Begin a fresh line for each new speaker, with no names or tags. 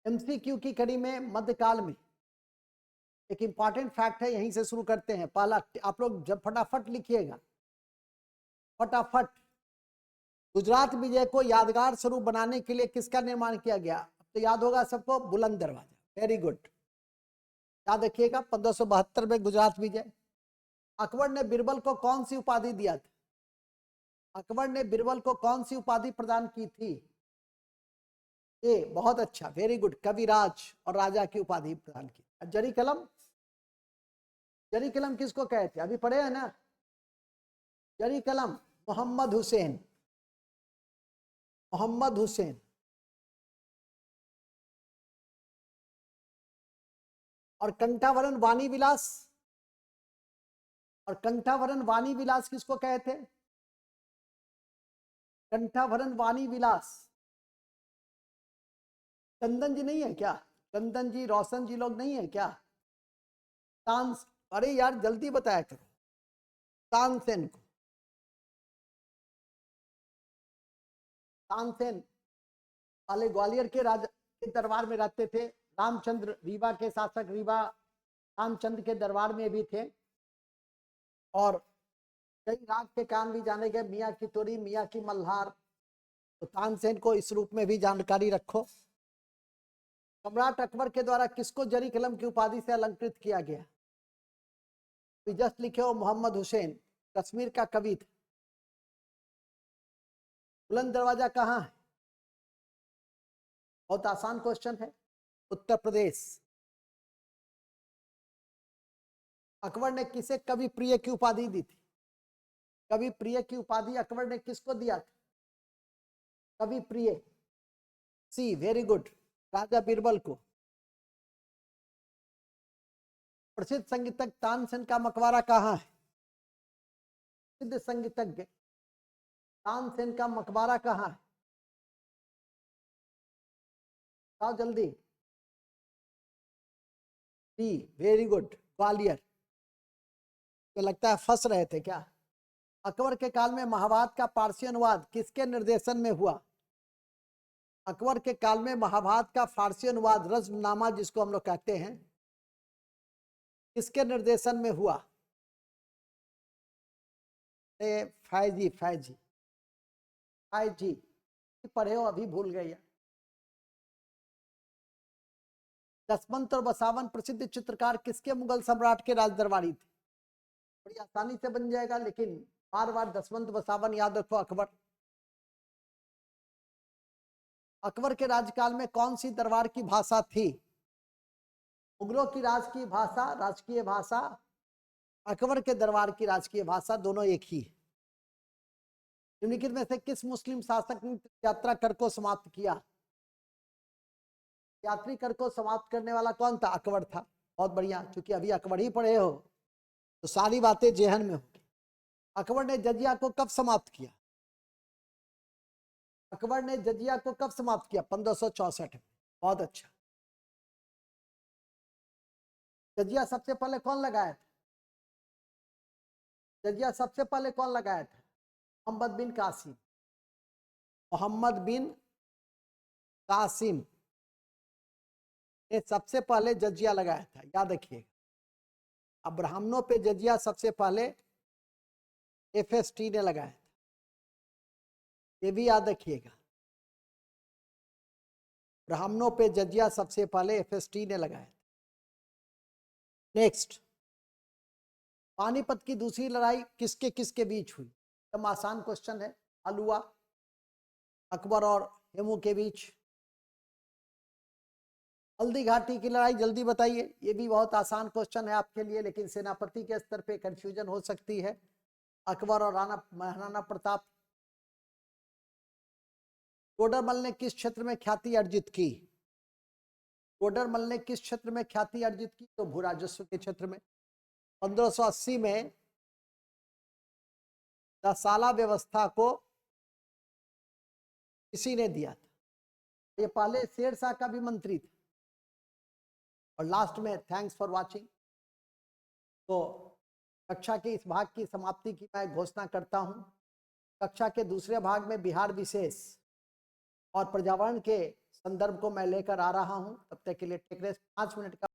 MCQ की कड़ी में मध्यकाल में एक इंपॉर्टेंट फैक्ट है, यहीं से शुरू करते हैं। पहला, आप लोग जब फटाफट लिखिएगा, फटाफट। गुजरात विजय को यादगार स्वरूप बनाने के लिए किसका निर्माण किया गया? तो याद होगा सबको, बुलंद दरवाजा। वेरी गुड, याद रखिएगा। 1572 में गुजरात विजय। अकबर ने बीरबल को कौन सी उपाधि दिया था? अकबर ने बीरबल को कौन सी उपाधि प्रदान की थी? ये बहुत अच्छा, वेरी गुड, कविराज और राजा की उपाधि प्रदान की। जरी कलम, जरी कलम किसको कहते हैं? अभी पढ़े हैं ना, जरी कलम मोहम्मद हुसैन, मोहम्मद हुसैन। और कंठावरण वाणी विलास, और कंठावरण वाणी विलास किसको कहते हैं? कंठावरण वाणी विलास चंदन जी नहीं है क्या? चंदन जी, रोशन जी लोग नहीं है क्या? अरे यार जल्दी बताया करो। तानसेन को, तानसेन पहले ग्वालियर के राजा के दरबार में रहते थे। रामचंद्र, रीवा के शासक रीवा रामचंद्र के दरबार में भी थे, और कई राग के कान भी जाने गए, मियाँ की तोरी, मियाँ की मल्हार। तो तानसेन को इस रूप में भी जानकारी रखो। सम्राट अकबर के द्वारा किसको जरी कलम की उपाधि से अलंकृत किया गया? जस्ट लिखे हो, मोहम्मद हुसैन, कश्मीर का कवि था। बुलंद दरवाजा कहाँ है? बहुत आसान क्वेश्चन है, उत्तर प्रदेश। अकबर ने किसे कवि प्रिय की उपाधि दी थी? कवि प्रिय की उपाधि अकबर ने किसको दिया था? कवि प्रिय, सी, वेरी गुड, राजा बीरबल को। प्रसिद्ध संगीतज्ञ तानसेन का मकबरा कहाँ है? प्रसिद्ध संगीतज्ञ तानसेन का मकबरा कहाँ है? आओ जल्दी। D, very good, Gwalior. तो लगता है फंस रहे थे क्या? अकबर के काल में महाभारत का फारसी अनुवाद किसके निर्देशन में हुआ? अकबर के काल में महाभारत का फारसी अनुवाद, रज्मनामा जिसको हम लोग कहते हैं, किसके निर्देशन में हुआ? फैजी, फैजी, फैजी पढ़े हो, अभी भूल गए। दसवंत और बसावन प्रसिद्ध चित्रकार किसके मुगल सम्राट के राज दरबारी थे? बड़ी आसानी से बन जाएगा, लेकिन बार बार दसवंत बसावन याद रखो। अकबर, अकबर के राजकाल में कौन सी दरबार की भाषा थी? मुगलों की राज की भाषा, राजकीय भाषा, अकबर के दरबार की राजकीय भाषा, दोनों एक ही है। निम्नलिखित में से किस मुस्लिम शासक ने यात्रा कर को समाप्त किया? यात्री कर को समाप्त करने वाला कौन था? अकबर था। बहुत बढ़िया, क्योंकि अभी अकबर ही पढ़े हो तो सारी बातें जेहन में होगी। अकबर ने जजिया को कब समाप्त किया? अकबर ने जजिया को कब समाप्त किया? 1564 में। बहुत अच्छा। जजिया सबसे पहले कौन लगाया था? जजिया सबसे पहले कौन लगाया था? मोहम्मद बिन कासिम, मोहम्मद बिन कासिम ने सबसे पहले जजिया लगाया था, याद रखिएगा। अब ब्राह्मणों पे जजिया सबसे पहले एफएसटी ने लगाया था, ये भी याद रखिएगा। ब्राह्मणों पे जजिया सबसे पहले एफएसटी ने लगाया था। नेक्स्ट, पानीपत की दूसरी लड़ाई किसके किसके बीच हुई? एकदम आसान क्वेश्चन है। अलुआ, अकबर और हेमू के बीच। हल्दी घाटी की लड़ाई जल्दी बताइए, ये भी बहुत आसान क्वेश्चन है आपके लिए, लेकिन सेनापति के स्तर पे कंफ्यूजन हो सकती है। अकबर और राणा महाराणा प्रताप। टोडरमल ने किस क्षेत्र में ख्याति अर्जित की? टोडरमल ने किस क्षेत्र में ख्याति अर्जित की? तो भू राजस्व के क्षेत्र में। 1580 में दसाला व्यवस्था को किसी ने दिया था? ये पहले शेर शाह का भी मंत्री था। और लास्ट में, थैंक्स फॉर वाचिंग। तो कक्षा के इस भाग की समाप्ति की मैं घोषणा करता हूं। कक्षा के दूसरे भाग में बिहार विशेष और पर्यावरण के संदर्भ को मैं लेकर आ रहा हूं। तब तक के लिए टेक रेस्ट। 5 मिनट का